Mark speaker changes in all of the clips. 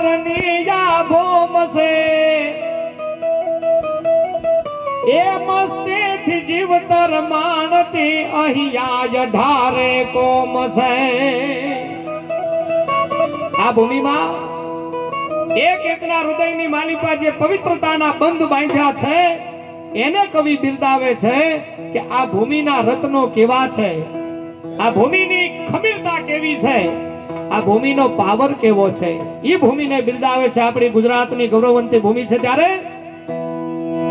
Speaker 1: રનિયા ભોમસે એ મસ્તીથી જીવતર માણતી અહીંયા ઢારે કોમસે આ ભૂમિમાં એક એકના હૃદયની માલિકા જે પવિત્રતાના બંધ બાંધ્યા છે એને કવિ બિરદાવે છે કે આ ભૂમિના રત્નો કેવા છે, આ ભૂમિની ખમીરતા કેવી છે, આ ભૂમિનો પાવર કેવો છે, એ ભૂમિને બિરદાવે છે. આપણી ગુજરાતની ગૌરવવંતી ભૂમિ છે. ત્યારે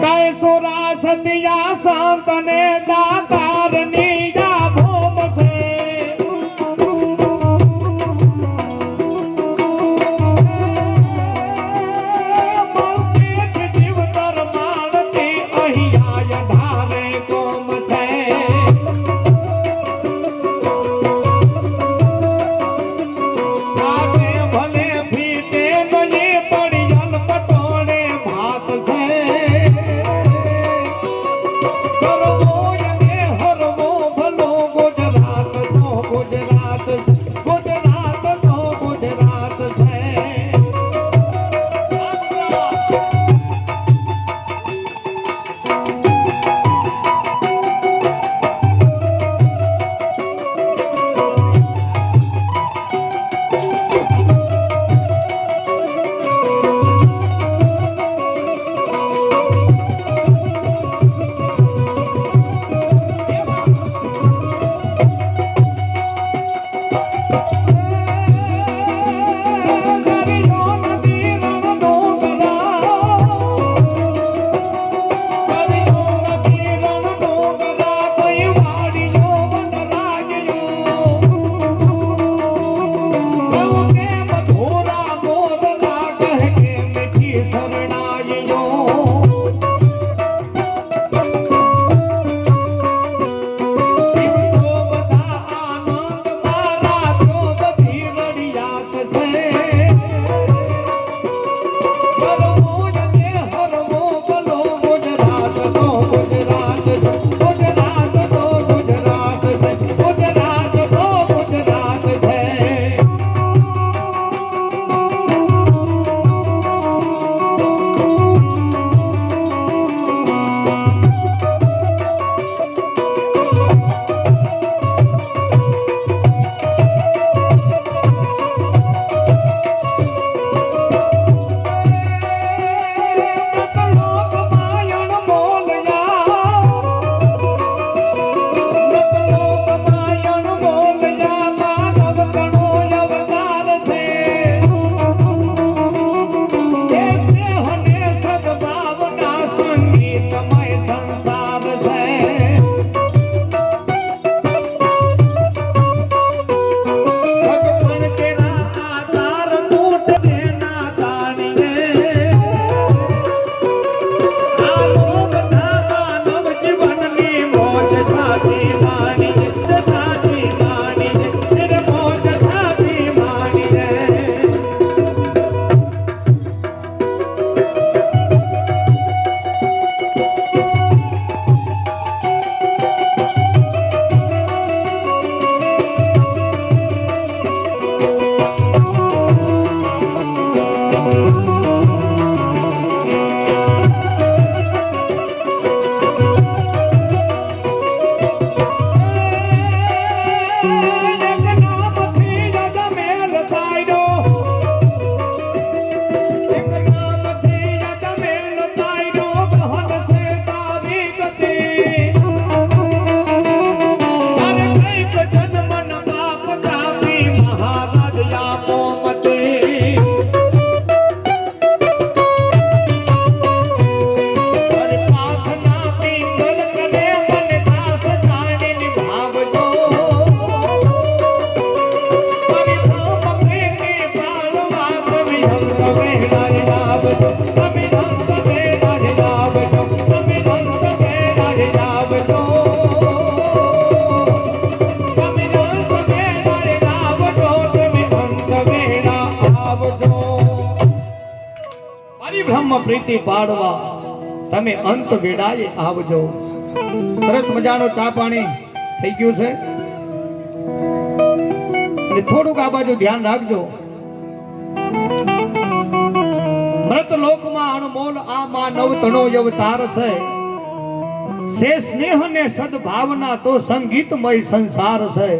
Speaker 1: કૈસોરા સતિયા સંતને દાતારની યા ભૂમ છે બ્રહ્મ પ્રીતિ પાડવા તમે અંત વેડાએ આવજો. સરસ મજાનો ચા પાણી થઈ ગયું છે અને થોડુંક આ બાજુ ધ્યાન રાખજો. મૃત લોકમાં અણમોલ આ માનવ તણો અવતાર છે. સે સ્નેહ ને સદભાવના તો સંગીતમય સંસાર છે.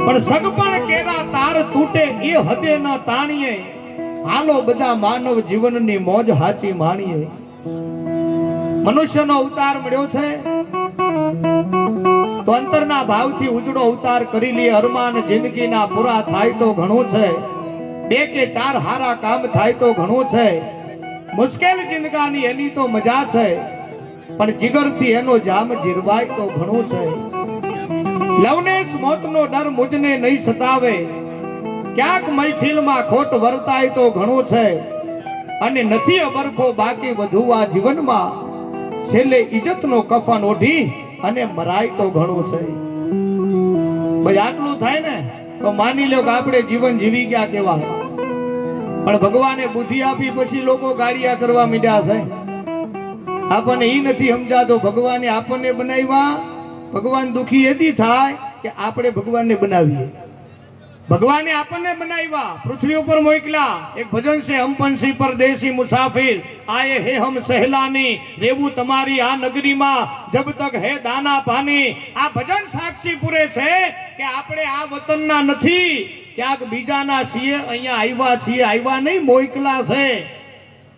Speaker 1: પણ સગપણ કેરા તાર તૂટે એ હદે ન તાણીએ. હાલો બધા માનવ જીવનની મોજ હાચી માણીએ. મનુષ્યનો અવતાર મળ્યો છે તો અંતરના ભાવથી ઉજળો અવતાર કરી લે. અરમાન જિંદગીના પૂરા થાય તો ઘણું છે. 2 કે 4 હારા કામ થાય તો ઘણું છે. મુશ્કેલ જિંદગાની એની તો મજા છે. પણ જીગરથી એનો જામ જીરવાય તો ઘણું છે. લવનેશ મોતનો ડર મુજને નહીં સતાવે. ક્યાંક મહેફિલમાં ખોટ વર્તાય તો ઘણું છે. અને નથી અબરખો બાકી વધુ આ જીવનમાં. છેલ્લે ઇજ્જતનો કફન ઓઢી અને મરાય તો ઘણું છે. ભાઈ આટલું થાય ને તો માની લો કે આપણે જીવન જીવી ગયા કેવા. પણ ભગવાને બુદ્ધિ આપી પછી લોકો ગાળિયા કરવા માંડ્યા છે. આપણને ઈ નથી સમજાતો ભગવાને આપણને બનાવ્યા. ભગવાન દુખી એથી થાય કે આપણે ભગવાનને બનાવીએ. ભગવાને આપણને બનાવ્યા, પૃથ્વી ઉપર મોકલ્યા. એક ભજન છે, હમ પંછી પરદેશી મુસાફિર આયે હે હમ સહેલાની. રેવું તમારી આ નગરીમાં જબ તક હે દાના પાની. આ ભજન સાક્ષી પૂરે છે કે આપણે આ વતનના નથી, ક્યાંક બીજાના છીએ. અહીંયા આવ્યા છીએ, આવ્યા નહીં, મોકલા છે.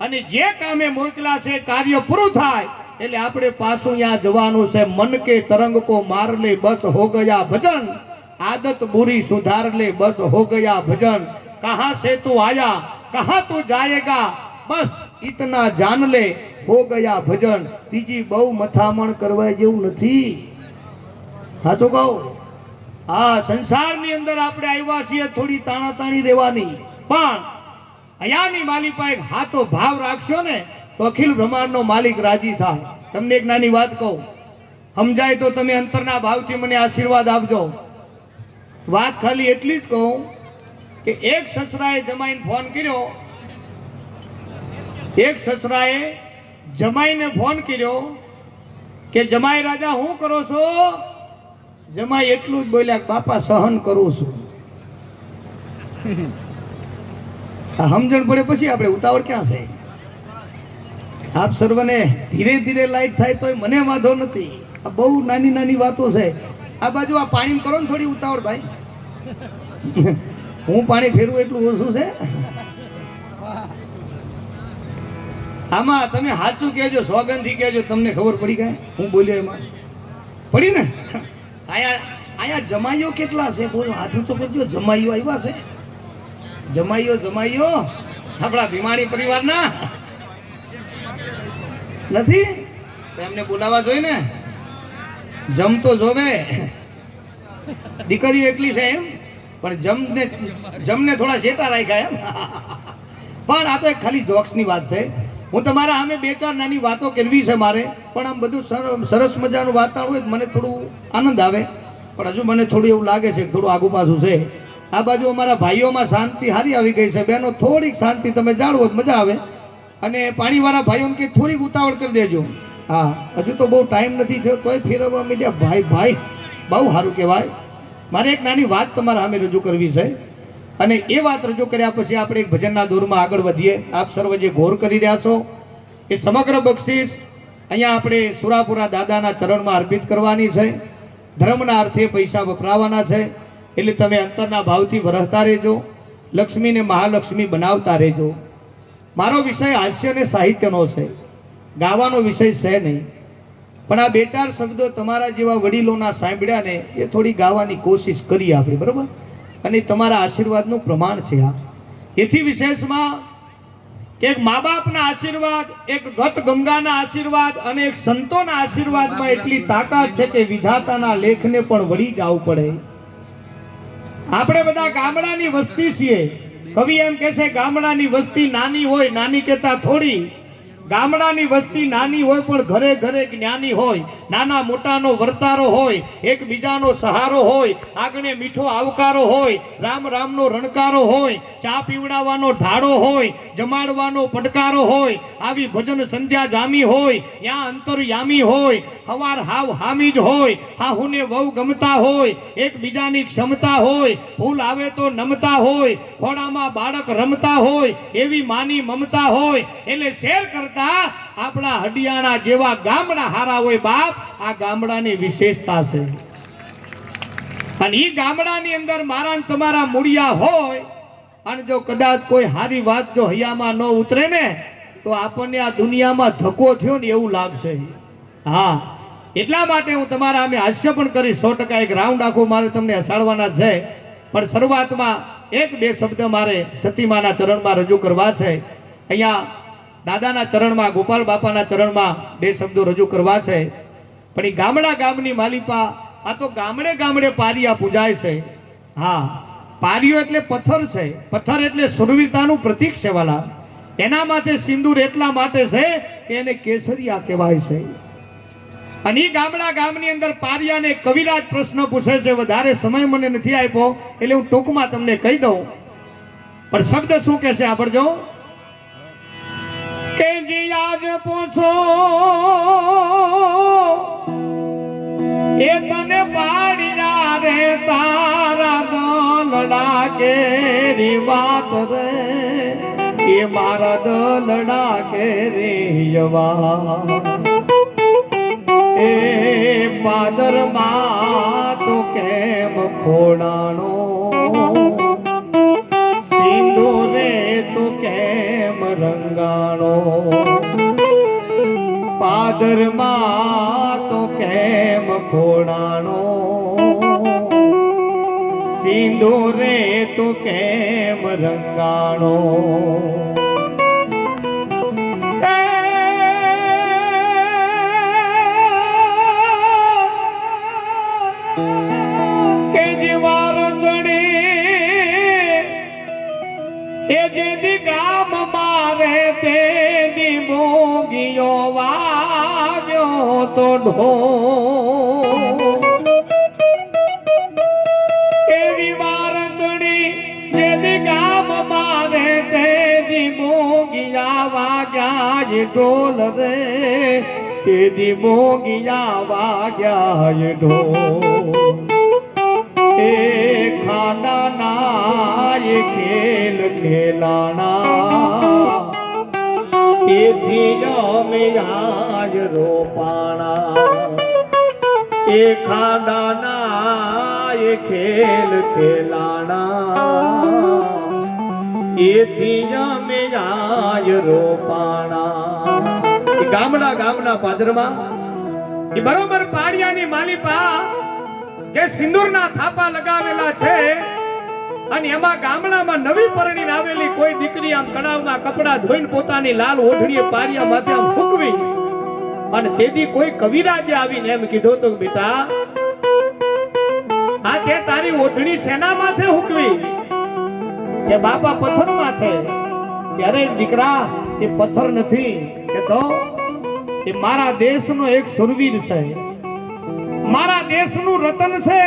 Speaker 1: અને જે કામે મોકલા છે કાર્ય પૂરું થાય એટલે આપણે પાછું ત્યાં જવાનું છે. મન કે તરંગ કો માર લે બસ હો ગયા ભજન. आदत बुरी सुधार ले बस हो गया भजन. कहां से तू आया कहां तू जाएगा बस इतना जान ले हो गया भजन. बीजी बहु मथामण करवाय जेવું નથી. સાચું કહું? આ સંસારની અંદર આપણે આવ્યા છીએ થોડી તાણાતાણી રહેવાની. પણ અહીંયાની માલિકા એક હાથો ભાવ રાખશો ને તો અખિલ બ્રહ્માંડનો માલિક રાજી થાય. તમને એક નાની વાત કહું, સમજાય તો તમે અંતરના ભાવથી મને આશીર્વાદ આપજો. વાત ખાલી એટલી જ કહું કે એક સસરાએ જમાઈને ફોન કર્યો. એક સસરાએ જમાઈને ફોન કર્યો કે જમાઈ રાજા હું કરો છો? જમાઈ એટલું જ બોલ્યા, બાપા સહન કરું છું. સમજણ પડે પછી આપણે ઉતાવળ ક્યાં છે? આપ સર્વને ધીરે ધીરે લાઈટ થાય તો મને વાંધો નથી. આ બહુ નાની નાની વાતો છે. આ બાજુ આ પાણી કરો ને થોડી ઉતાવળ ભાઈ. હું પાણી ફેરવું એટલું ઓછું છે. આમાં તમે સાચું કહેજો, સોગંદથી કહેજો, તમને ખબર પડી ગઈ હું બોલ્યો એમાં પડી ને. આયા જમાઈઓ કેટલા છે બોલો? હાથું તો કરજો. જમાઈઓ આવ્યા છે. જમાઈઓ આપણા ભીમાણી પરિવારના નથી? એમને બોલાવા જોઈએ ને. જમ તો જોવે. દીકરીઓ એટલી છે એમ, પણ જમને થોડા શેટા રાખ્યા એમ. પણ આ તો એક ખાલી જોક્સની વાત છે. હું તમારા સામે 2-4 નાની વાતો કરવી છે મારે. પણ આમ બધું સરસ મજાનું વાતાવરણ હોય મને થોડું આનંદ આવે. પણ હજુ મને થોડું એવું લાગે છે કે થોડું આગુ પાછું છે. આ બાજુ અમારા ભાઈઓમાં શાંતિ સારી આવી ગઈ છે. બહેનો થોડીક શાંતિ તમે જાળવો મજા આવે. અને પાણીવાળા ભાઈઓને કે થોડીક ઉતાવળ કરી દેજો. હા, હજુ તો બહુ ટાઈમ નથી થયો તોય ફેરવવા માંડ્યા. ભાઈ બહુ સારું કહેવાય. મારે એક નાની વાત તમારા સામે રજૂ કરવી છે. અને એ વાત રજૂ કર્યા પછી આપણે એક ભજનના દોરમાં આગળ વધીએ. આપ સર્વ જે ગૌર કરી રહ્યા છો એ સમગ્ર બક્ષિસ અહીંયા આપણે સુરાપુરા દાદાના ચરણમાં અર્પિત કરવાની છે. ધર્મના અર્થે પૈસા વપરાવાના છે. એટલે તમે અંતરના ભાવથી વરસતા રહેજો. લક્ષ્મીને મહાલક્ષ્મી બનાવતા રહેજો. મારો વિષય હાસ્ય અને સાહિત્યનો છે, ગાવાનો વિષય છે નહીં. પણ આ 2-4 શબ્દો તમારા જેવા વડીલોના સાંભળ્યા ને એ થોડી ગાવાની કોશિશ કરી આપણે, બરોબર? અને તમારા આશીર્વાદનું પ્રમાણ છે આ. એથી વિશેષમાં એક મા બાપના આશીર્વાદ, એક ગત ગંગાના આશીર્વાદ અને એક સંતોના આશીર્વાદમાં એટલી તાકાત છે કે વિધાતાના લેખને પણ વળી જવું પડે. આપણે બધા ગામડાની વસ્તી છીએ. કવિ એમ કહે છે ગામડાની વસ્તી નાની હોય, નાની કહેતા થોડી, ગામડાની વસ્તી નાની હોય પણ ઘરે ઘરે જ્ઞાની હોય, નાના મોટાનો વર્તારો હોય, એકબીજાનો સહારો હોય, આગણે મીઠો આવકારો હોય, રામ રામનો રણકારો હોય, ચા પીવડાવવાનો ઢાળો હોય, જમાડવાનો પડકારો હોય, આવી ભજન સંધ્યા જામી હોય, ત્યાં અંતરયામી હોય, હવાર હાવ હામી જ હોય, હાહુને વહુ ગમતા હોય, એકબીજાની ક્ષમતા હોય, ફૂલ આવે તો નમતા હોય, ખોડામાં બાળક રમતા હોય, એવી માની મમતા હોય. એટલે શેર કરતા આપણા હડિયાણા જેવા ગામડા હારા હોય બાપ. આ ગામડાની વિશેષતા છે. અને ઈ ગામડાની અંદર મારા ને તમારા મૂળિયા હોય અને જો કદાચ કોઈ હારી વાત જો હૈયામાં ન ઉતરે ને તો આપણને આ દુનિયામાં ધક્કો થયો ને એવું લાગશે. હા, એટલા માટે હું તમારા અમે હાસ્ય પણ કરી 100% એક રાઉન્ડ આખું મારે તમને હસાડવાના છે. પણ શરૂઆતમાં એક બે શબ્દ મારે સતીમાના ચરણમાં રજૂ કરવા છે. અહીંયા દાદાના ચરણમાં, ગોપાલ બાપાના ચરણમાં બે શબ્દો રજૂ કરવા છે. પણ એ ગામડા ગામની માલિપા, આ તો ગામડે ગામડે પારિયા પૂજાય છે. હા, પારિયો એટલે પથ્થર છે. પથ્થર એટલે સુરવીરતાનું પ્રતીક છે વાલા. એના માથે સિંદૂર એટલા માટે છે કે એને કેસરિયા કહેવાય છે. અને એ ગામડા ગામની અંદર પારિયાને કવિરાજ પ્રશ્ન પૂછે છે. વધારે સમય મને નથી આપ્યો એટલે હું ટૂંકમાં તમને કહી દઉં. પણ શબ્દ શું કે છે આપણજો કે જી આજ પૂછો એ તને પાડિયા રે તારા દલડા કેરી વાત રે, એ મારા દલડા કેરી યવા, એ પાદરમાં તો કેમ ખોડાણો, સિંદૂરે તો કેમ રંગાણો, પાદરમાં તો કેમ ખોડાણો, સિંદૂરે તો કેમ રંગાણો. કે જીવાર ચડી એ જેદી ગામ મારે તેદી મોગીઓ વાગ્યો તો ઢોલ, એવી વાર ચડી જેદી ગામ મારે તેદી મોગિયા વાગ્યા ઢોલ રે, તેદી મોગિયા વાગ્યા ઢોલ. એ ખાડાના એ ખેલ ખેલાણા, એથી અમે આજ રોપાણા. એ ખાડાના એ ખેલ ખેલાણા, એથી અમે આજ રોપાણા. ગામડા ગામના પાદરમાં એ બરોબર પાડિયાની માલિપા જે સિંદૂરના થાપા લગાવેલા છે અને એમાં ગામડામાં નવી પરણીને આવેલી કોઈ દીકરી આમ તળાવમાં કપડા ધોઈને પોતાની લાલ ઓઢણીએ પારિયા માથે આમ ફૂંકવી અને તેથી કોઈ કવિરાજે આવીને એમ કીધું તો બેટા આ તે તારી ઓઢણી સેના માથે ફૂંકવી કે બાપા પથ્થર માથે. ત્યારે દીકરા એ પથ્થર નથી કે તો એ મારા દેશનો એક સુરવીર છે, મારા દેશનું રતન છે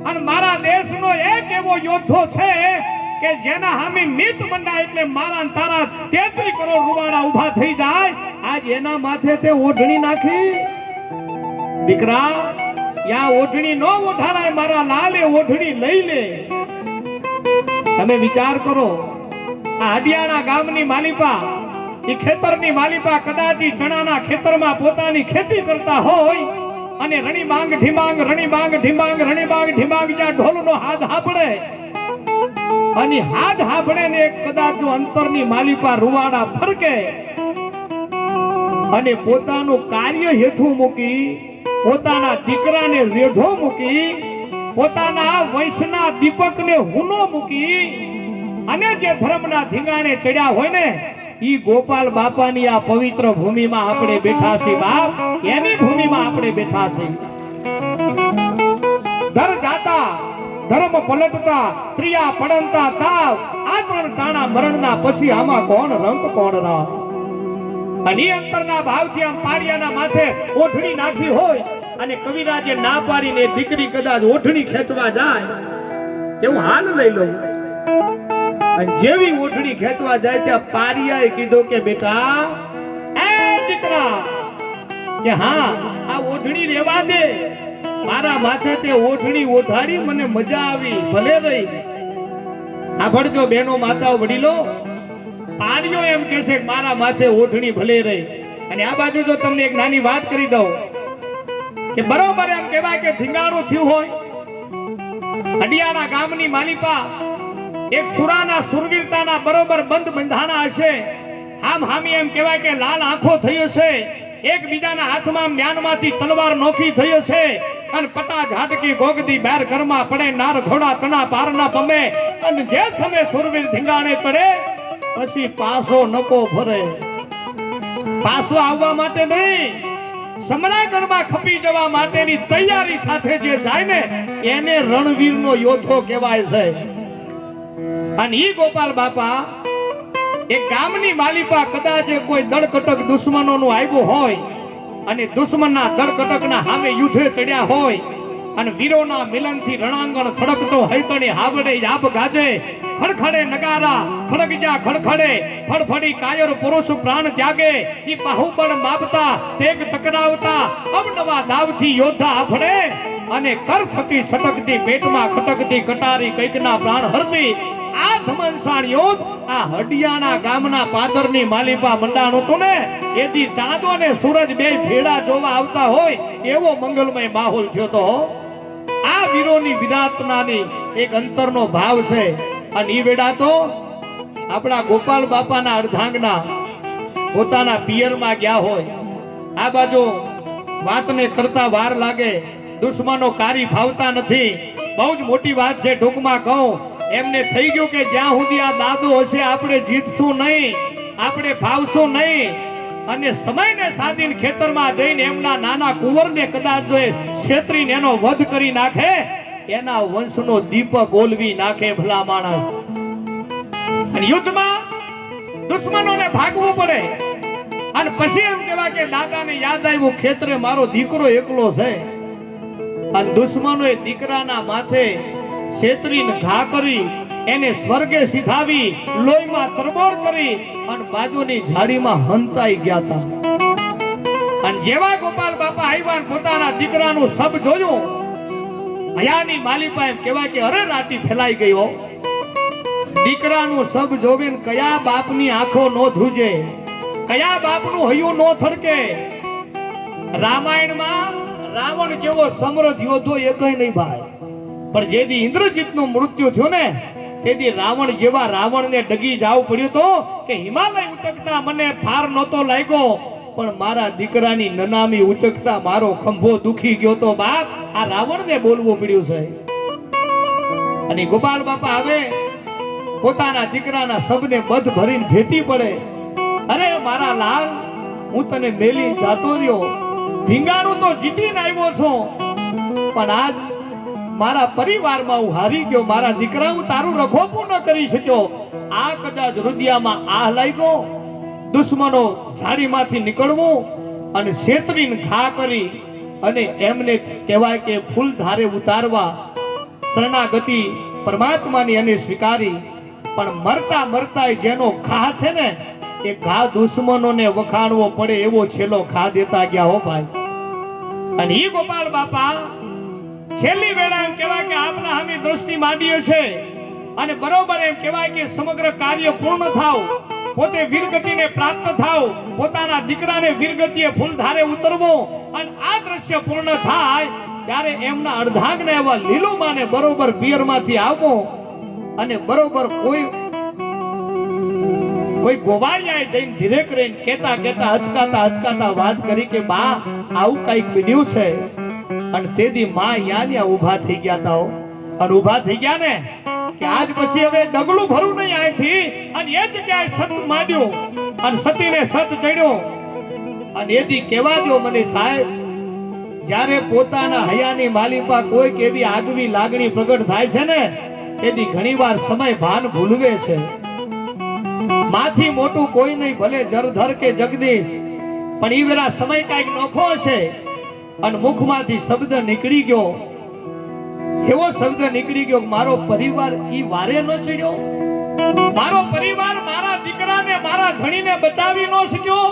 Speaker 1: અને મારા દેશનો એક એવો યોદ્ધો છે કે જેના હામી મિત મંડાય એટલે મારા ને તારા 33 કરોડ રૂવાડા ઊભા થઈ જાય. આજ એના માથે તે ઓઢણી નાખી. દીકરા યા ઓઢણી નો ઓઢાડાય, મારા લાલે ઓઢણી લઈ લે. તમે વિચાર કરો, આ હડિયાણા ગામની માલિપા, એ ખેતરની માલિપા કદાચ ચણાના ખેતરમાં પોતાની ખેતી કરતા હોય અને રણી માંગ ઢીમાંગ, રણી માંગ ઢીમાંગ, રણી માંગ ઢીમાંગ જ્યાં ઢોલનો હાથ હાપડે અને હાથ હાપડે ને કદાચ અંતરની માલિપા રૂવાડા ફરકે અને પોતાનું કાર્ય હેઠું મૂકી, પોતાના દીકરાને રેઢો મૂકી, પોતાના વંશના દીપકને હુનો મૂકી અને જે ધર્મના ધીંગાણે ચડ્યા હોય ને ઈ ગોપાલ બાપાની આ પવિત્ર ભૂમિમાં આપણે બેઠા છીએ બાપ. એની ભૂમિમાં આપણે બેઠા છીએ. ધર જાતા ધર્મ પલટતા, ત્રિયા પડંતા તાવ, આ ત્રણ ટાણા મરણના પછી આમાં કોણ રંગ કોણ રામ. અને એ અંતરના ભાવથી આમ પાડિયાના માથે ઓઠણી નાખી હોય અને કવિરાજે ના પાડીને દીકરી કદાચ ઓઠણી ખેંચવા જાય એવું હાલ લઈ લો. અને જેવી ઓઠણી ખેંચવા જાય ત્યાં પાડિયાએ કીધું કે બેટા એ દીકરા કે હા આ ઓઠણી રેવા દે, મારા માથે તે ઓઠણી ઓઢાડી મને મજા આવી, ભલે રહી. સાંભળજો બહેનો માતાઓ વડીલો, પાડિયો એમ કહે છે કે મારા માથે ઓઠણી ભલે રહી. અને આ બાજુ જો તમને એક નાની વાત કરી દઉં કે બરોબર એમ કહેવાય કે ધીંગાણું થયું હોય. અડિયાળા ગામની માલિપા એક સુરાના સુરવીરતાના બરોબર બંધ બંધાણા હશે. આમ હામી એમ કહેવાય કે લાલ આંખો થઈ હશે, એકબીજાના હાથમાં મ્યાનમાંથી તલવાર નોખી થઈ હશે અને પટા ઝાટકી ગોગદી બેર ઘરમાં પડે, નાર ઘોડા તણા પારના પમે. અને જે સમય સુરવીર ધીંગાણે ચડે પછી પાછો નકો ભરે. પાછો આવવા માટે નહીં, સમરાગઢમાં ખપી જવા માટેની તૈયારી સાથે જે જાય ને એને રણવીરનો યોદ્ધો કહેવાય છે. અને ઈ ગોપાલ બાપા એક ગામની માલિપા કદાચ કોઈ દળકટક દુશ્મનોનું આવ્યું હોય અને દુશ્મનના દળકટકના સામે યુદ્ધે ચડ્યા હોય અને વીરોના મિલનથી રણાંગણ ખડકતો હૈતણી હાવડે યાબ ગાજે, ખડખડે નગારા ખડગજા ખડખડે, ફડફડી કાયર પુરુષ પ્રાણ ત્યાગે. ઈ બાહુબળ માપતા તેગ તકરાવતા અવનવા દાવથી યોદ્ધા આફડે અને કર થકી છટકતી પેટમાં ખટકતી કટારી કઈકના પ્રાણ હરતી. આ ધમનસાણ યોદ્ધ આ હડિયાણા ગામના પાદરની માલિપા મંડાણું હતું ને એથી ચાંદો ને સૂરજ બે ભેડા જોવા આવતા હોય એવો મંગલમય માહોલ થયો તો. આ વીરોની વિરાટનાની એક અંતરનો ભાવ છે. અને ઈ વેડા તો આપણા ગોપાલ બાપાના અર્ધાંગના પોતાના પિયરમાં ગયા હોય. આ બાજુ વાતને કરતા વાર લાગે, દુશ્મનો કારી ભાવતા નથી. બહુ જ મોટી વાત છે, ટૂંકમાં કહું એમને થઈ ગયું કે જ્યાં સુધી આ દાદો હશે આપણે જીતશું નહીં, આપણે ભાવશું નહીં. અને સમયને સાધીને ખેતરમાં જઈને એમના નાના કુંવરને કદાચ જો છેતરીને એનો વધ કરી નાખે, એના વંશનો દીપક ઓલવી નાખે ભલા માણસ. અને યુદ્ધમાં દુશ્મનોને ભાગવું પડે અને પછી એમ કહેવાય કે દાદાને યાદ આવ્યું ખેતરે મારો દીકરો એકલો છે. અને દુશ્મનોએ દીકરાના માથે છેતરીને ઘા કરી એને સ્વર્ગે સીધાવી લોહીમાં તરબોળ કરી અને બાજુની ઝાડીમાં હંતાઈ ગયા હતા. અને જેવા ગોપાલ બાપા આવ્યા પોતાના દીકરાનું સબ જોયું, હયાની માલિપા એમ કહેવાય કે અરે રાટી ફેલાઈ ગયો. દીકરાનું સબ જોવીને કયા બાપની આંખો નો ધ્રુજે, કયા બાપનું હૈયું નો થડકે. રામાયણમાં રાવણ જેવો સમૃદ્ધ યોદ્ધો એકય નહીં ભાઈ, પણ જેથી ઇન્દ્રજીતનું મૃત્યુ થયું ને તેથી રાવણ જેવા રાવણને ડગી જવું પડ્યું તો કે હિમાલય ઉચકતા મને ફાર નહોતો લાગ્યો, પણ મારા દીકરાની નનામી ઉચકતા મારો ખંભો દુખી ગયો તો બાપ આ રાવણને બોલવું પડ્યું છે. અને ગોપાલ બાપા હવે પોતાના દીકરાના સબને બધ ભરીને ભેટી પડે, અરે મારા લાલ હું તને મેલી જાતો રહ્યો, ધીંગાણું તો જીતીને આવ્યો છું પણ આજ મારા પરિવારમાં હું હારી ગયો, મારા દીકરા હું તારું રખોપું ન કરી શક્યો. આ કદાચ હૃદયમાં આહ લાગ્યો, દુશ્મનો ઝાડીમાંથી નીકળવું અને છેતરીને ઘા કરી અને એમને કહેવાય કે ફૂલ ધારે ઉતારવા શરણાગતિ પરમાત્માની અને સ્વીકારી. પણ મરતા મરતા જેનો ઘા છે ને એ ઘા દુશ્મનોને વખાણવો પડે એવો છેલ્લો ઘા દેતા ગયા હો ભાઈ. અને ઈ ગોપાલ બાપા છેલ્લી વેળા એમ કહેવાય કે આપના હામી દ્રષ્ટિ માંડીએ છે અને બરોબર એમ કહેવાય કે સમગ્ર કાર્ય પૂર્ણ થાવ, પોતે વીરગતિને પ્રાપ્ત થાવ, પોતાના દીકરાને વીરગતિએ ફૂલધારે ઉતરવો અને આ દ્રશ્ય પૂર્ણ થાય ત્યારે એમના અર્ધાંગને એવા લીલુમાને બરોબર પિયરમાંથી આવવો અને બરોબર કોઈ ગોવાળિયાએ જઈને ધીરે કરીને કેતા કેતા હચકાતા વાત કરી કે બા આવું કઈક બન્યું છે. અને તેથી માં યા ઉભા થઈ ગયા હતા અને ઉભા થઈ ગયા ને કે આજ પછી હવે ડગલું ભરું નહીં અહીંથી. અને એ જગ્યાએ સત માંડ્યું અને સતીને સત ચડ્યો. અને એથી કહેવા દો મને સાહેબ, જ્યારે પોતાના હયાની માલિપા કોઈક એવી આગવી લાગણી પ્રગટ થાય છે ને તેથી ઘણીવાર સમય ભાન ભૂલવે છે. માથી મોટું કોઈ નહીં, ભલે જરધર કે જગદીશ, પણ ઈ વેરા સમય કાંઈક નોખો હશે અને મુખમાંથી શબ્દ નીકળી ગયો, એવો શબ્દ નીકળી ગયો કે મારો પરિવાર ઈ વારે ન ચડ્યો, મારો પરિવાર મારા દીકરાને મારા ધણીને બચાવી ન શક્યો,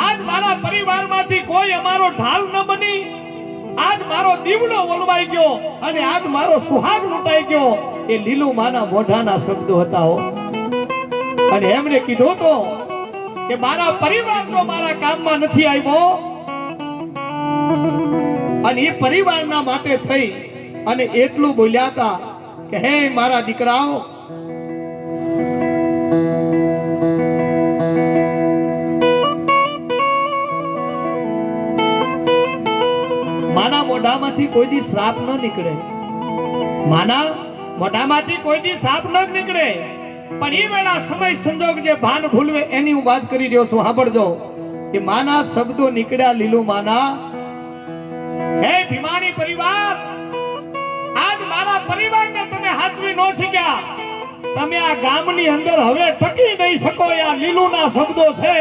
Speaker 1: આજ મારા પરિવારમાંથી કોઈ અમારો ઢાલ ન બની, આજ મારો દીવડો ઓલવાઈ ગયો અને આજ મારો સુહાગ લૂંટાઈ ગયો. એ લીલુ માના મોઢાના શબ્દો હતા હો. અને એમણે કીધું તો કે મારા પરિવાર તો મારા કામમાં નથી આવ્યો, અને એ પરિવારના માટે થઈ અને એટલું બોલ્યા હતા કે હે મારા દીકરાઓ, માના મોઢામાંથી કોઈ દી શ્રાપ ન નીકળે, માના મોઢામાંથી કોઈ દી શ્રાપ ન નીકળે, પણ એ વેળા સમય સંજોગ જે ભાન ભૂલવે એની હું વાત કરી રહ્યો છું. સાંભળજો કે માના શબ્દો નીકળ્યા. લીલુ માના, હે ભીમાની પરિવાર, આજ મારા પરિવારને તમે હાચવી ન શક્યા, તમે આ ગામની અંદર હવે ટકી નહીં શકો. આ લીલુના શબ્દો છે,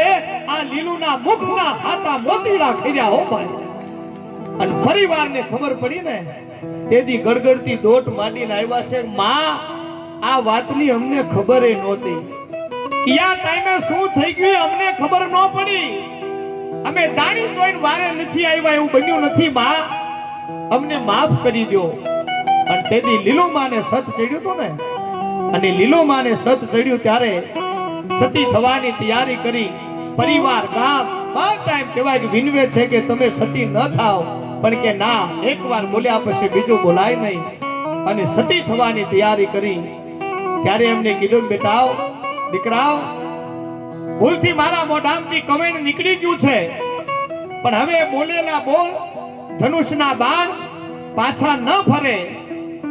Speaker 1: આ લીલુના મુખના હાથા મોતીડા ખીર્યા હો ભાઈ. અને પરિવારને ખબર પડી ને તેથી ગડગડતી દોટ માંડીને આવ્યા છે. માં, આ વાતની અમને ખબર એ નહોતી, કયા ટાઈમે શું થઈ ગયું અમને ખબર ન પડી, અમે જાણી જોઈને વારે નથી આવ્યા, એવું બન્યું નથી. માં, અમને માફ કરી દો. અને તેથી લીલુ માને સત ચડ્યું હતું ને, અને લીલુ માને સત ચડ્યું ત્યારે સતી થવાની તૈયારી કરી. પરિવાર ગામ બધા એમ કહેવાય કે વિનવે છે કે તમે સતી ન થાવ, પણ કે ના, એકવાર બોલ્યા પછી બીજું બોલાય નહીં. અને સતી થવાની તૈયારી કરી ત્યારે એમને કીધું કે બેટા, દીકરાઓ, ભૂલથી મારા મોઢામાંથી કમેન્ટ નીકળી ગયું છે, પણ હવે બોલેલા બોલ ધનુષના બાણ પાછા ન ફરે.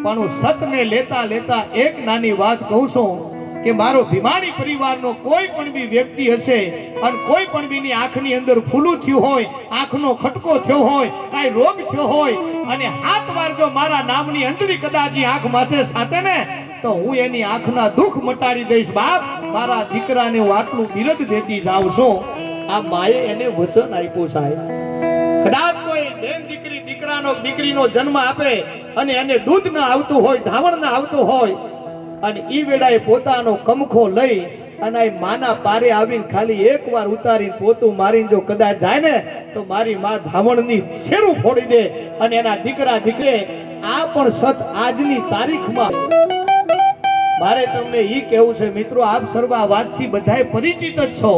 Speaker 1: પણ હું સતને લેતા લેતા એક નાની વાત કહું છું કે મારો ભીમાણી પરિવારનો કોઈ પણ બી વ્યક્તિ હશે અને કોઈ પણ બીની આંખની અંદર ફૂલું થયું હોય, આંખનો ખટકો થયો હોય, કાંઈ રોગ થયો હોય, અને 7 વાર જો મારા નામની અંજળી કદાચ આંખ માથે સાથે ને, તો હું એની આંખના દુઃખ મટાડી દઈશ. બાપ, મારા દીકરાને હું આટલું બિરદ દેતી જાઉં છું. આ માએ એને વચન આપ્યું સાહેબ. કદાચ કોઈ બેન દીકરી દીકરીનો જન્મ આપે અને એને દૂધ ન આવતું હોય, ધાવણ ન આવતું હોય, અને ઈ વેળાએ પોતાનો કમખો લઈ અને માના પારે આવીને ખાલી એકવાર ઉતારીને પોતું મારીને જો કદાચ જાય ને, તો મારી માં ધાવણની શેરું ફોડી દે. અને એના દીકરા દીકરે આ પણ સત આજની તારીખમાં. મારે તમને ઈ કહેવું છે મિત્રો, આપ સર્વ આ વાતથી બધાય પરિચિત જ છો,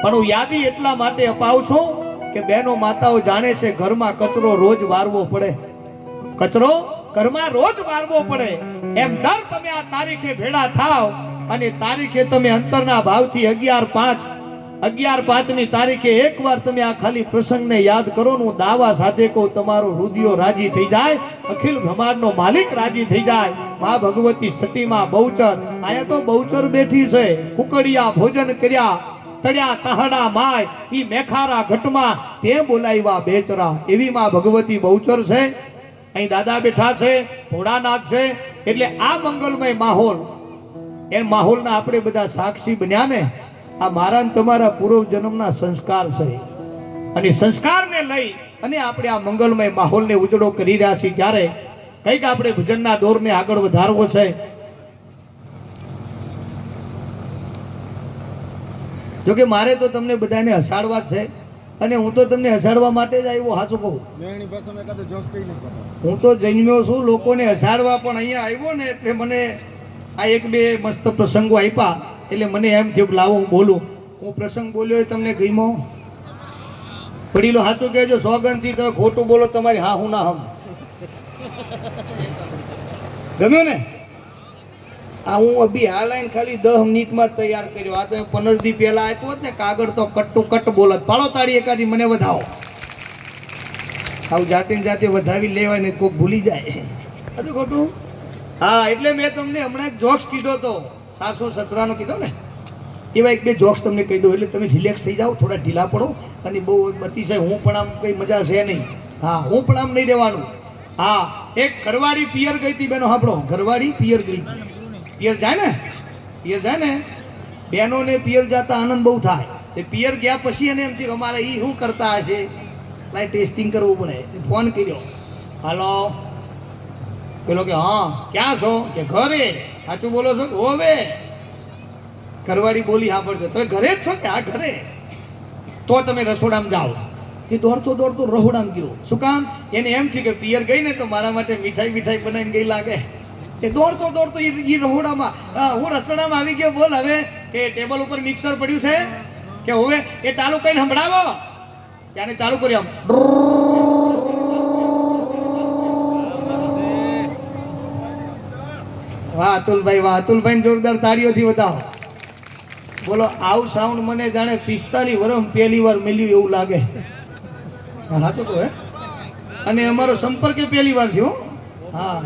Speaker 1: પણ હું યાદી એટલા માટે અપાવું છું કે બહેનો માતાઓ જાણે છે ઘરમાં કચરો રોજ વારવો પડે, કચરો ઘરમાં રોજ વારવો પડે. એમ દર તમે આ તારીખે ભેળા થાવ અને તારીખે તમે અંતરના ભાવથી 11/5 ની તારીખે એકવાર તમે આ ખાલી પ્રસંગને યાદ કરો ને, હું દાવા સાથે કહું તમારો હૃદયો રાજી થઈ જાય, અખિલ બ્રહ્માંડનો માલિક રાજી થઈ જાય. માં ભગવતી સતીમાં બહુચર, આયા તો બહુચર બેઠી છે. કુકડિયા ભોજન કર્યા, તળ્યા તહડા માય, ઈ મેખારા ઘટમાં તે બોલાવ્યા બેચરા. એવી માં ભગવતી બહુચર છે. અહીં દાદા બેઠા છે, ભોળાનાથ છે. એટલે આ મંગલમય માહોલ, એ માહોલના આપણે બધા સાક્ષી બન્યા ને. આ મારા ને તમારા પૂર્વ જન્મના સંસ્કાર છે, અને સંસ્કારને લઈ અને આપણે આ મંગલમય માહોલને ઉજળો કરી રહ્યા છીએ. ત્યારે કંઈક આપણે ભજનના દોરને આગળ વધારવો છે. જોકે મારે તો તમને બધાને હસાડવા છે, અને હું તો તમને હસાડવા માટે જ આવ્યો. સાચું કહું, હું તો જન્મ્યો છું લોકોને હસાડવા, પણ અહીંયા આવ્યો ને એટલે મને આ 1-2 મસ્ત પ્રસંગો આપ્યા, એટલે મને એમ થયું કે લાવો હું બોલું. હું પ્રસંગ બોલ્યો એ તમને ગમ્યો? વડીલો સાચું કહેજો, સોગંદથી તમે ખોટું બોલો તમારી હા હું ના હમ. ગમ્યો ને? આ હું અભી હાલાઈને ખાલી 10 મિનિટમાં તૈયાર કર્યો. આ તમે 15 દી પહેલા આપ્યો હોત ને કાગળ તો કટ્ટુ કટ બોલત. પાડો તાળી એકાદી, મને વધાવો. આવું જાતે જાતે વધાવી લેવાય ને કોઈક ભૂલી જાય. હતું ખોટું? હા, એટલે મેં તમને હમણાં એક જોક્સ કીધો તો, સાસો સસરાનો કીધો ને, એવા 1-2 જોક્સ તમને કહી દઉં એટલે તમે રિલેક્સ થઈ જાઓ, થોડા ઢીલા પડો. અને બહુ અતિશય હું પણ આમ કઈ મજા છે નહીં. હા, હું પણ આમ નહીં રહેવાનું. હા, એક ઘરવાળી પિયર ગઈ હતી બેનો, સાંભળો. ઘરવાળી પિયર ગઈ, પિયર જાય ને
Speaker 2: બહેનોને પિયર જતા આનંદ બહુ થાય. તે પિયર ગયા પછી એને એમ થયું અમારે એ શું કરતા હશે, લાઈ ટેસ્ટિંગ કરવું પડે. ફોન કર્યો, હાલો. પેલો કે હા ક્યાં છો, કે ઘરે. સાચું બોલો છો? હોવે. ઘરવાળી બોલી હા પડશે તો ઘરે જ છો કે? હા ઘરે. તો તમે રસોડામાં જાઓ. એ દોડતો દોડતો રહોડામાં ગયો. શું કામ? એને એમ થયું કે પિયર ગઈ ને તો મારા માટે મીઠાઈ બનાવીને ગઈ લાગે. તે દોડતો દોડતો એ રહોડામાં, હું રસોડામાં આવી ગયો. બોલ હવે કે ટેબલ ઉપર મિક્સર પડ્યું છે કે હવે એ ચાલુ કરીને સંભળાવો. ત્યાંને ચાલુ કર્યું આમ. વાહ અતુલભાઈ, વાહ અતુલભાઈ, જોરદાર તાળીઓથી બતાવો. બોલો આવું સાઉન્ડ મને જાણે 45 વર્ષ પહેલી વાર મળ્યું એવું લાગે. હા તો હે. અને અમારો સંપર્ક પહેલી વાર થયો. હા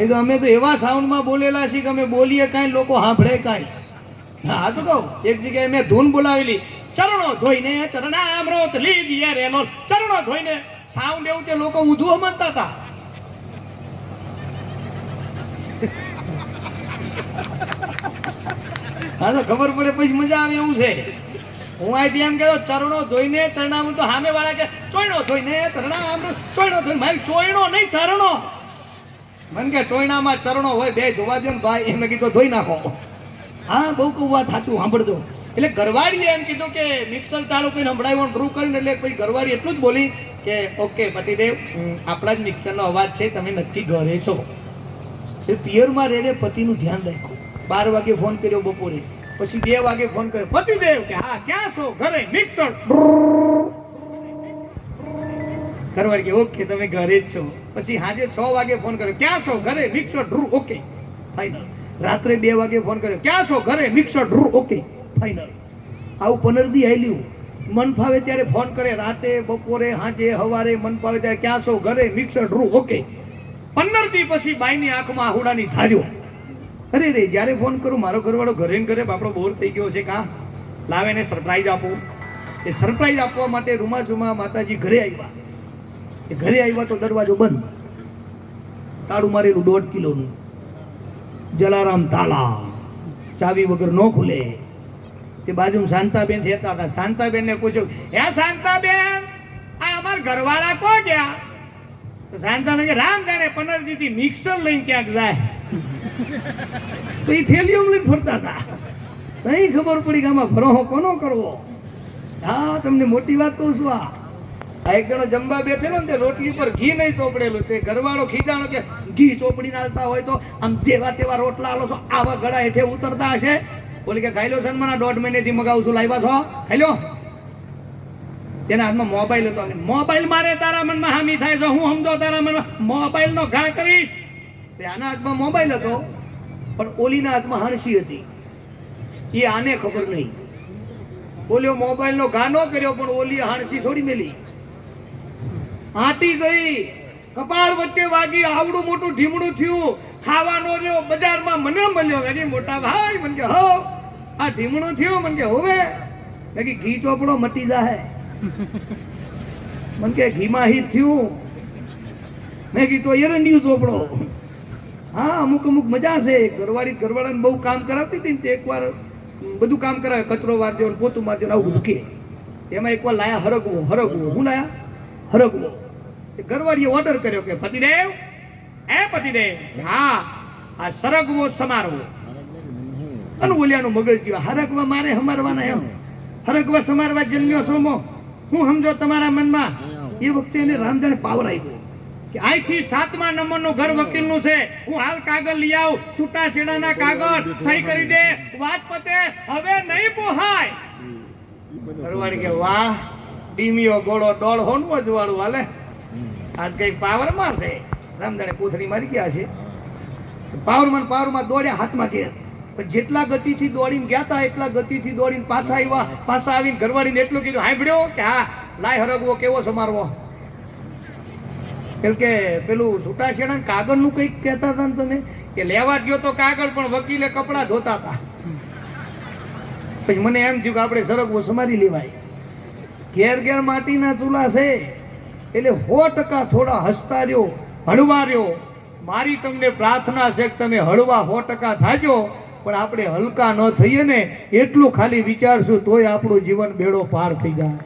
Speaker 2: એ તો અમે તો એવા સાઉન્ડમાં બોલેલા છીએ કે અમે બોલીએ કાંઈ લોકો સાંભળે કાંઈ. હા તો કહું, એક જગ્યાએ મેં ધૂન બોલાવેલી, ચરણો ધોઈને ચરણામૃત લીધીએ રેલો. ચરણો ધોઈને સાઉન્ડ એવું તે લોકો ઊંધું સમજતા હતા. હા તો ખબર પડે પછી મજા આવે એવું છે. હું અહીંથી એમ કહેતો ચરણો ધોઈને ચરણામૃત, તો સામે વાળા કે ચોયણો ધોઈને ચરણામૃત. ચોયણો ધોઈને ભાઈ ચોયણો નહીં ચરણો. મને કે ચોયણામાં ચરણો હોય, બે જોવા દે ને ભાઈ. એમને કીધું ધોઈ નાખો. હા બહુ કહું વાત સાચું સાંભળજો. એટલે ઘરવાળીએ એમ કીધું કે મિક્સર ચાલુ કરીને સંભળાવ્યું ધ્રુવ કરીને. એટલે પછી ઘરવાળી એટલું જ બોલી કે ઓકે પતિદેવ, આપણા જ મિક્સરનો અવાજ છે, તમે નક્કી ઘરે છો. એ પિયરમાં રહીને પતિનું ધ્યાન રાખ્યું. 12 વાગે ફોન કર્યો બપોરે, પછી 2 વાગે ફોન કર્યો, પતિદેવ કે હા ક્યાં છો, ઘરે મિક્સર. ઘરવાળી કે ઓકે તમે ઘરે જ છો. પછી સાંજે 6 વાગે ફોન કર્યો, ક્યાં છો, ઘરે મિક્સર. Okay final. રાત્રે 2 વાગે ફોન કર્યો, ક્યાં છો, ઘરે મિક્સર. Okay final. આવું 15 દી હાલ્યું. મન ફાવે ત્યારે ફોન કરે, રાતે બપોરે સાંજે સવારે મન ફાવે ત્યારે, ક્યાં છો, ઘરે મિક્સર. ઓકે. 15 દી પછી બાઈની આંખમાં આહુડાની ધાર્યો. અરે રે જ્યારે ફોન કરું મારો ઘરવાળો ઘરે ને ઘરે બાપડો બોર થઈ ગયો છે. કાં લાવે ને સરપ્રાઈઝ આપો. એ સરપ્રાઈઝ આપવા માટે રૂમા માતાજી ઘરે આવ્યા. એ ઘરે આવ્યા તો દરવાજો બંધ, તાળું મારેલું 1.5 કિલોનું. જલારામ તાલા, ચાવી વગર ન ખુલે. તે બાજુમાં શાંતાબેન રહેતા હતા. શાંતાબેન ને પૂછ્યું, હે શાંતાબેન, આ અમાર ઘરવાળા કો ગયા? તો શાંતાબેન કે રામ જાણે 15 દીથી મિક્સર લઈને ક્યાંક જાય. તો એ થેલીઓ લઈને ફરતા હતા. નહીં ખબર પડી કે આમાં ભરોહો કોનો કરવો. હા તમને મોટી વાત કહું છું. આ એક જણો જમવા બેઠેલો ને તે રોટલી પર ઘી નહીં ચોપડેલું. તે ઘરવાળો ખીજાણો કે ઘી ચોપડી નાખતા હોય તો આમ જેવા તેવા રોટલા આલો છો, આવા ગળા હેઠે ઉતરતા હશે. બોલી કે ખાઈ લો છે, મને 1.5 મહિનેથી મગાવું છું, લાવ્યા છો, ખાઈ લો. તેના હાથમાં મોબાઈલ હતો. મોબાઈલ મારે તારા મનમાં હામી થાય છે, હું સમજો તારા મનમાં મોબાઈલ નો ઘા કરીશ. આના હાથમાં મોબાઈલ હતો, પણ ઓલીના હાથમાં હણસી હતી. એ આને ખબર નહીં. ઓલ્યો મોબાઈલ નો ઘા ન કર્યો, પણ ઓલી હણસી છોડી મેલી. આટી ગઈ, કપાળ વચ્ચે વાગી, આવડું મોટું ઢીમડું થયું. ખાવાનો રહ્યો, બજારમાં મને મળ્યો. વેગી મોટા ભાઈ, મને કે હો આ ઢીમણું થયું. મને કે હોવે. વેગી ઘી ચોપડો મટી જાહે. મને કે ઘીમાં હી થયું. મેં કીધું એરંડિયું ચોપડો. હા અમુક મજા છે. ઘરવાળાને બહુ કામ કરાવતી હતી ને, તે એકવાર બધું કામ કરાવે, કચરો વારજો, પોતું મારજો, આવું બધું કે. એમાં એકવાર લાયા હરગવો. હું લાયા હરગવો. ઘરવાળીએ ઓર્ડર કર્યો કે પતિદેવ, હા આ સરગવો સમારવો. અને ઓલિયાનું મગજ ગયો, હરગવા મારે સમારવાના એમ. હરગવા સમારવા જન્મ્યો સોમો. હું સમજો તમારા મનમાં. એ વખતે એને રામજાણે પાવર આવ્યો કે અહીંથી 7મા નંબરનું ઘર વકીલનું છે, હું હાલ કાગળ લઈ આવું, છૂટા છેડાના કાગળ સહી કરી દે, વાત પતે, હવે નહીં પોહાય. ઘરવાળી કે વાહ, ડીમીઓ ગોળો ડોળ હોનવો જ વાળું હાલે. આજ કઈક પાવરમાં છે. રામજાણે કોથળી મારી ગયા છે. પાવરમાં દોડ્યા હાથમાં ઘેર. પણ જેટલા ગતિથી દોડીને ગયા હતા એટલા ગતિથી દોડીને પાછા આવ્યા. પાછા આવીને ઘરવાળીને એટલું કીધું, સાંભળ્યો કે હા લાય હરગવો કેવો સમારવો. કેમ કે પેલું છૂટાછેડા કાગળ નું કઈક કહેતા હતા ને તમે, કે લેવા ગયો તો કાગળ, પણ વકીલે કપડા ધોતા હતા. પછી મને એમ થયું કે આપણે સરગવો સમારી લેવાય. ઘેર માટીના ચૂલા છે, એટલે 100% થોડા હસતા રહ્યો, હળવા રહ્યો. મારી તમને પ્રાર્થના છે કે તમે હળવા 100% થાજો. પણ આપણે હલકા ન થઈએ ને એટલું ખાલી વિચારશું તોય આપણું જીવન બેડો પાર થઈ જાય.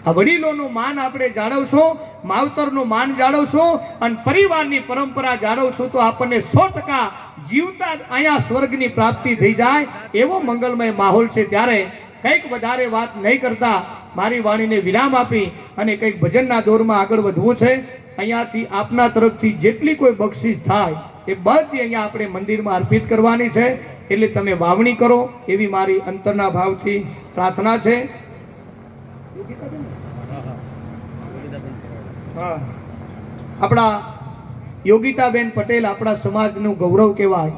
Speaker 2: આ વડીલોનું માન આપણે જાળવશું, માવતરનું માન જાળવશું અને પરિવારની પરંપરા જાળવશું તો આપણને 100% જીવતા જ અહીંયા સ્વર્ગની પ્રાપ્તિ થઈ જાય એવો મંગલમય માહોલ છે. ત્યારે કંઈક વધારે વાત નહીં કરતા મારી વાણીને વિરામ આપી અને કંઈક ભજનના દોરમાં આગળ વધવું છે. અહીંયાથી આપના તરફથી જેટલી કોઈ બક્ષિસ થાય એ બધી અહીંયા આપણે મંદિરમાં અર્પિત કરવાની છે. એટલે તમે વાવણી કરો એવી મારી અંતરના ભાવથી પ્રાર્થના છે. આપણા યોગિતાબેન પટેલ આપણા સમાજનું ગૌરવ કહેવાય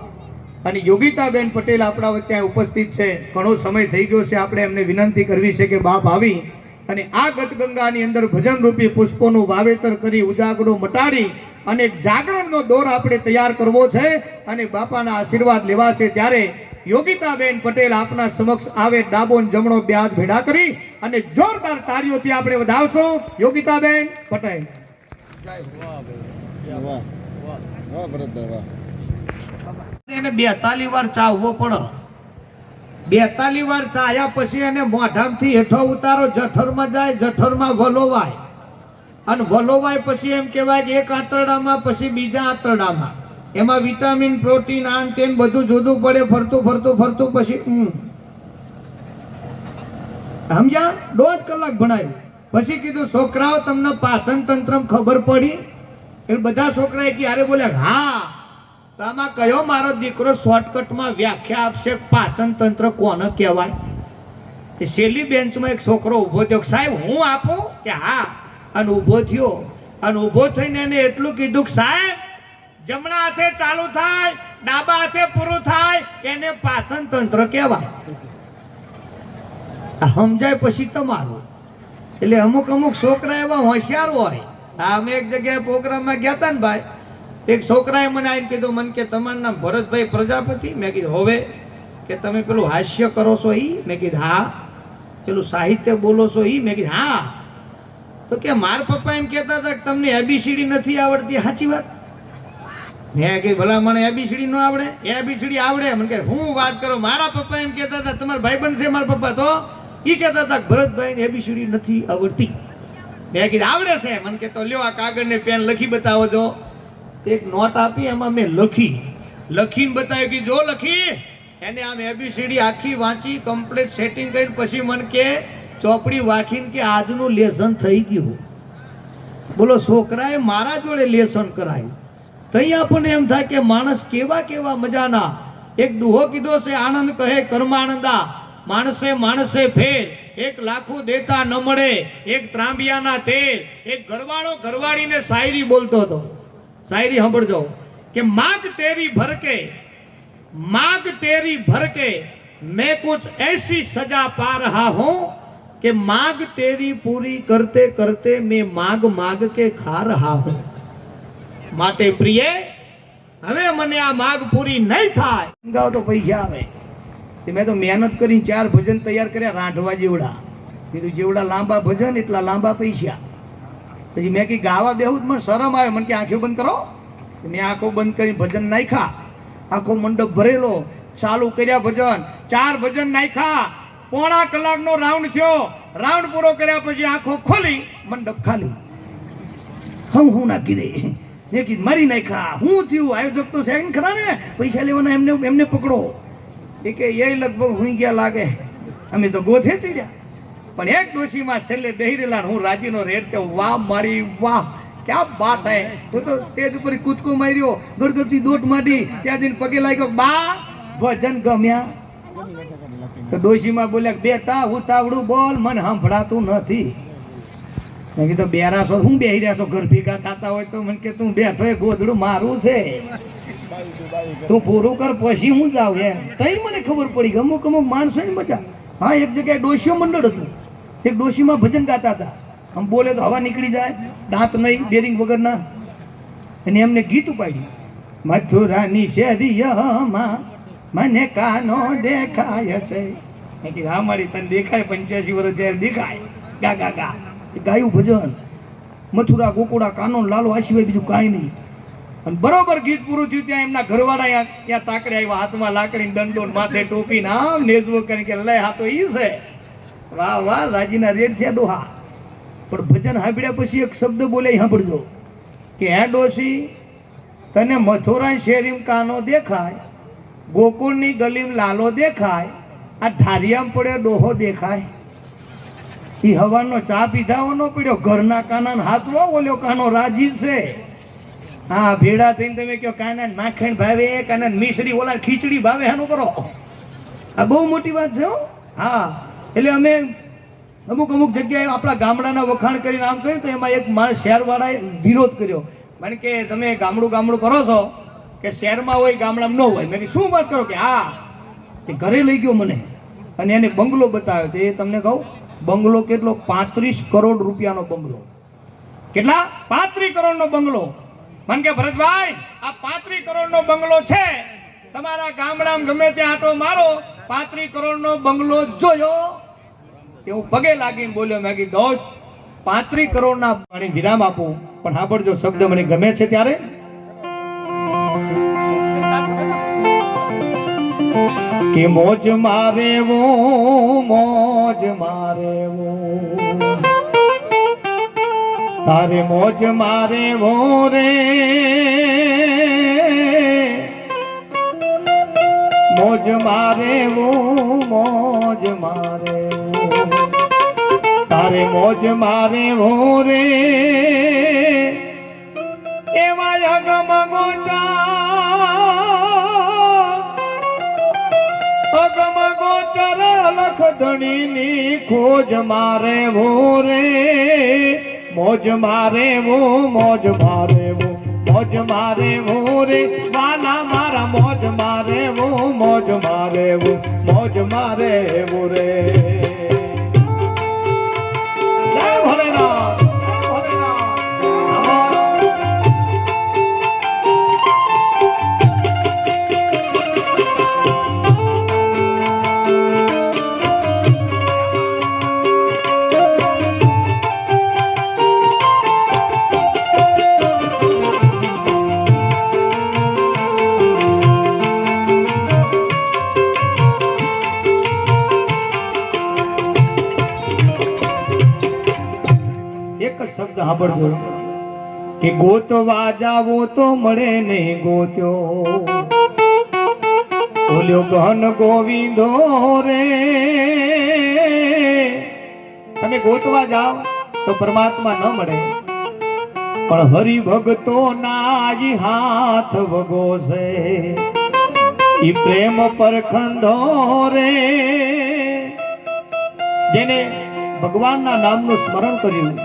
Speaker 2: અને યોગિતાબેન પટેલ આપણા વચ્ચે ઉપસ્થિત છે. ઘણો સમય થઈ ગયો છે. આપણે એમને વિનંતી કરવી છે કે બાપ આવી અને આ ગતગંગાની અંદર ભજન રૂપી પુષ્પોનું વાવેતર કરી ઉજાગરો મટાડી અને જાગરણનો દોર આપણે તૈયાર કરવો છે અને બાપાના આશીર્વાદ લેવા છે. ત્યારે યોગિતાબેન પટેલ આપના સમક્ષ આવે. ડાબો ને જમણો બે હાથ ભેડા કરી અને જોરદાર તાળીઓથી આપણે વધાવશું. યોગિતાબેન પટેલ એને 42 વાર ચાવવો પડે. 42 વાર ચાયા પછી એને મોઢામાંથી હેઠો ઉતારો, જઠરમાં જાય, જઠરમાં વલોવાય અને વલોવાય પછી એમ કહેવાય કે એક આંતરડામાં પછી બીજા આંતરડામાં. એમાં વિટામિન, પ્રોટીન, આન તેન બધું જુદું પડે. ફરતું ફરતું ફરતું પછી સમજ્યા? 1.5 કલાક ભણાયું. પછી કીધું છોકરાઓ તમને પાચન તંત્ર ખબર પડી? એટલે બધા છોકરાએ ક્યારે બોલ્યા હા. તો આમાં કયો મારો દીકરો શોર્ટકટમાં વ્યાખ્યા આપશે પાચન તંત્ર કોને કહેવાય? એ છેલ્લી બેન્ચમાં એક છોકરો ઊભો થયો. સાહેબ હું આપું કે હા? અને ઊભો થયો અને ઊભો થઈને એને એટલું કીધું કે સાહેબ જમણા હાથે ચાલુ થાય, ડાબા હાથે પૂરું થાય, એને પાચન તંત્ર કહેવાય. સમજાય પછી તમારું. એટલે અમુક અમુક છોકરા એવા હોશિયાર હોય. અમે એક જગ્યાએ પ્રોગ્રામમાં ગયા હતા ને ભાઈ, એક છોકરાએ મને આવીને કીધું, મને કે તમારું નામ ભરતભાઈ પ્રજાપતિ? મેં કીધું હોવે. કે તમે પેલું હાસ્ય કરો છો ઈ? મેં કીધું હા. પેલું સાહિત્ય બોલો છો ઈ? મેં કીધું હા. તો કે મારા પપ્પા એમ કહેતા હતા કે તમને એબીસીડી નથી આવડતી. સાચી વાત? મેં કીધું ભલા મને એબીસીડી ન આવડે? એબીસીડી આવડે. મને કે હું વાત કરો, મારા પપ્પા એમ કહેતા હતા. તમારા ભાઈબંધ છે મારા પપ્પા, તો ઈ કહેતા હતા ભરતભાઈ એબીસીડી નથી આવડતી. મેં કીધું આવડે છે. મને કે તો લ્યો આ કાગળ ને પેન લખી બતાવો. જો એક નોટ આપી, એમાં મેં લખીને બતાવ્યું કે જો લખી. એને આમ એબીસીડી આખી વાંચી કમ્પ્લીટ સેટિંગ કરી પછી મને કે ચોપડી વાંચીને કે આજનું લેસન થઈ ગયું. બોલો, છોકરાએ મારા જોડે લેસન કરાયું. તઈ આપણને એમ થાય કે માણસ કેવા કેવા મજાના. એક દુહો કીધો છે, આનંદ કહે કર્માનંદા, માણસે માણસે ફેર, એક લાખું દેતા ન મળે, એક ત્રાંબિયાના તેલ. એક ઘરવાળો ઘરવાળીને શાયરી બોલતો હતો. शायरी સાંભળજો કે मांग तेरी भर के मैं कुछ ऐसी सजा पा रहा हूं कि मांग तेरी पूरी करते करते मैं मांग के खा रहा हूं. માટે પ્રિય હવે મને આ માગ પૂરી નહીં થાય. ગાવ તો પૈસા આવે. મેં તો મહેનત કરી 4 ભજન તૈયાર કર્યા રાંઢવા જેવડા. કીધું જેવડા લાંબા ભજન એટલા લાંબા પૈસા. પછી મેં કઈ ગાવા બેહું મને શરમ આવે. મને કે આંખો બંધ કરો. મેં આંખો બંધ કરી ભજન નાખ્યા. આખો મંડપ ભરેલો. ચાલુ કર્યા ભજન. 4 ભજન નાખ્યા. 1.5 કલાકનો રાઉન્ડ થયો. રાઉન્ડ પૂરો કર્યા પછી આંખો ખોલી, મંડપ ખાલી. હું નાખી દે. મેં કીધું મારી નાખ્યા. શું થયું? આયોજક તો છે ખરા ને, પૈસા લેવાના. એમને પકડો. એ કે એ લગભગ હુઈ ગયા લાગે. અમે તો ગોથે ચડ્યા. પણ એક ડોશીમાં છેલ્લે બેહી રહેલા. હું રાજીનો રેડ કે વાહ મારી વાહ, ક્યાં બાત હે. હું તો સ્ટેજ ઉપર કૂદકો માર્યો, ગડગડતી દોટ માંડી. ત્યાં જઈને પગે લાગ્યો, બા ભજન ગમ્યા. તો ડોશીમાં બોલ્યા, બેટા હું તાવડું બોલ, મને સંભળાતું નથી. મેં કીધું બેરા છો, હું બેહી રહ્યા છો? ઘર ભેગા થતા હોય તો મને કે તું બેઠો એ ગોદડું મારું છે, તું પૂરું કર પછી હું જાઉં એમ. તઈ મને ખબર પડી કે અમુક માણસો મજા. હા, એક જગ્યાએ ડોશીઓ મંડળ હતું. એક ડોશીમાં ભજન ગાતા હતા. આમ બોલે તો હવા નીકળી જાય, દાંત નહીં, બેરિંગ વગરના. અને એમને ગીત ઉપાડ્યું, મથુરાની શેરીઓમાં મને કાનો દેખાય છે. મેં કીધું હા મારી તને દેખાય, 85 વર્ષ ત્યારે દેખાય. ગા ગા ગા ગાયું ભજન. મથુરા ગોકુળા કાનો લાલો આ સિવાય બીજું કાંઈ નહીં. અને બરોબર ગીત પૂરું થયું ત્યાં એમના ઘરવાળા ત્યાં તાકડે આવ્યા, હાથમાં લાકડી દંડો ને માથે ટોપી ને આમ નેજવો કરી કે લે હા તો ઈ છે. વાહ વાહ, રાજીના રેડ થયા ડોહા. પણ ભજન સાંભળ્યા પછી એક શબ્દ બોલે સાંભળજો કે હે ડોશી, તને મથુરા શેરીમ કાનો દેખાય, ગોકુળની ગલીમ લાલો દેખાય, આ ઢારિયામ પડ્યો ડોહો દેખાય. ઈ હવાનો ચા પીધાવાનો પડ્યો, ઘરના કાના હાથવો ઓલ્યો કાનો રાજી છે. હા, ભેડા થઈને તમે કહો કાના માખણ ભાવે, કાના મિશ્રી ઓલા ખીચડી ભાવે, હાનું કરો. આ બહુ મોટી વાત છે હો. હા, એટલે અમે અમુક જગ્યાએ આપણા ગામડાના વખાણ કરીને આમ કર્યું તો એમાં એક માણસ શહેરવાળાએ વિરોધ કર્યો. મને કે તમે ગામડું કરો છો કે શહેરમાં હોય ગામડામાં ન હોય. મેં શું વાત કરો કે હા, એ ઘરે લઈ ગયો મને અને એને બંગલો બતાવ્યો. તો એ તમને કહું બંગલો કેટલો, 35 કરોડ રૂપિયાનો બંગલો. કેટલા? 35 કરોડનો બંગલો. મને કે ભરતભાઈ, આ 35 કરોડનો બંગલો છે, તમારા ગામડામાં ગમે ત્યાં આટો મારો, 35 કરોડનો બંગલો જોયો. તે હું પગે લાગીને બોલ્યો, મેં કીધું દોસ્ત 35 કરોડના પાણી વિરામ આપું, પણ સાંભળજો શબ્દ મને ગમે છે ત્યારે. કે મોજ મારે વો, મોજ મારે વો, તારે મોજ મારે વો રે, મોજ મારે વો, મોજ મારે વો, તારે મોજ મારે વો રે. એવા અગમ ગોચર લખ ધણીની ખોજ મારે વો રે, મોજ મારે વો, મોજ મારે વો, મોજ મારે વો રે, વાલા મારા મોજ મારે વો, મોજ મારે વો, મોજ મારે વો રે. જય ભોલેનાથ, જય ભોલેનાથ. શબ્દ સાંભળજો કે ગોતવા જાવો તો મળે નહીં ગોત્યો, બોલ્યો ગહન ગોવિંદો રે. તમે ગોતવા જાઓ તો પરમાત્મા ન મળે, પણ હરિભક્તો ના જ હાથ વગો છે, ઈ પ્રેમ પરખંદો રે. જેને ભગવાનના નામનું સ્મરણ કર્યું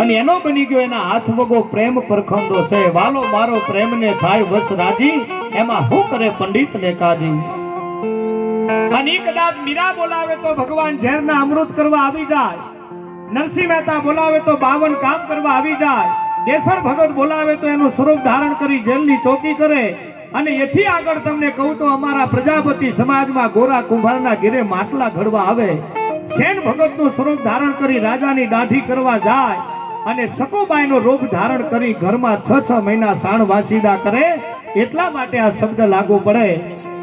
Speaker 2: અને એનો બની ગયો એના હાથ વગો પ્રેમ પરખંદો છે. વાલો મારો પ્રેમને થાય વસ રાજી, એમાં હું કરે પંડિત ને કાજી. અને કદાચ મીરા બોલાવે તો ભગવાન ઝેરના અમૃત કરવા આવી જાય, નરસિંહ મહેતા બોલાવે તો 52 કામ કરવા આવી જાય, દેસર ભગત બોલાવે તો એનું સ્વરૂપ ધારણ કરી જેલની ચોકી કરે. અને એથી આગળ તમને કહું તો અમારા પ્રજાપતિ સમાજમાં ગોરા કુંભારના ઘેરે માટલા ઘડવા આવે, સેન ભગતનું સ્વરૂપ ધારણ કરી રાજાની દાઢી કરવા જાય, અને સકોબાઈનો રૂપ ધારણ કરી ઘરમાં 6 મહિના સાણ વાસીદા કરે. એટલા માટે આ શબ્દ લાગુ પડે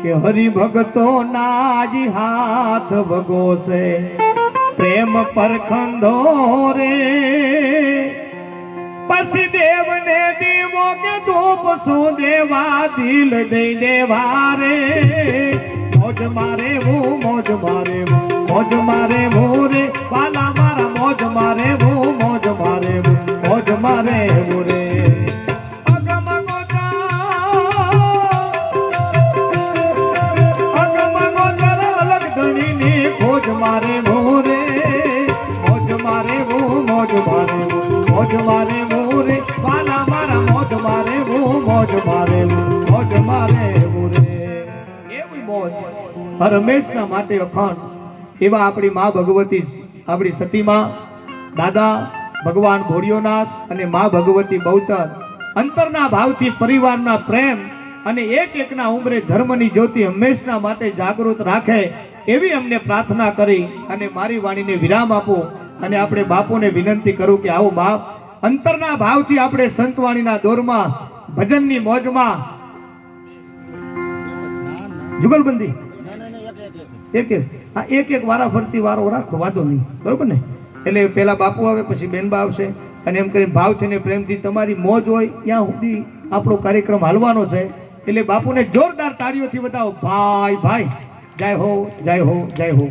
Speaker 2: કે હરિભક્તો ના જ હાથ વગો છે, પ્રેમ પરખંદો રે. પછી દેવને દીવો કે ધૂપ શું દેવા, દિલ દઈ દેવા રે. મોજ મારે wo, મોજ મારે wo, મોજ મારે wo રે, વાલા મારા મોજ મારે wo, મોજ મારે wo, મોજ મારે wo રે. મોજ મારે વો રે, મોજ મારે wo, મોજ મારે wo, મોજ મારે wo રે, વાલા મારા મોજ મારે wo, મોજ મારે wo, મોજ મારે wo રે. એવી મોજ હરમેશના માટે અખંડ. એવા આપણી મા ભગવતી, આપણી સતીમાં, દાદા ભગવાન ભોળિયોનાથ અને મા ભગવતી બહુચર અંતરના ભાવથી પરિવારના પ્રેમ અને એક એકના ઉંમરે ધર્મની જ્યોતિ હંમેશના માટે જાગૃત રાખે, એવી અમને પ્રાર્થના કરી અને મારી વાણીને વિરામ આપો. અને આપણે બાપુને વિનંતી કરું કે આવો બાપ, અંતરના ભાવથી આપણે સંતવાણીના દોરમાં
Speaker 1: ભજનની મોજમાં જુગલબંધી એક એક વારા ફરતી વારો રાખો, વાંધો નહીં, બરોબર ને? એટલે પેલા બાપુ આવે, પછી બેનબા આવશે, અને એમ કરીને ભાવથી ને પ્રેમથી તમારી મોજ હોય ત્યાં સુધી આપણો કાર્યક્રમ હાલવાનો છે. એટલે બાપુને જોરદાર તાળીઓથી બતાવો. ભાઈ ભાઈ, જય હો, જય હો, જય હો.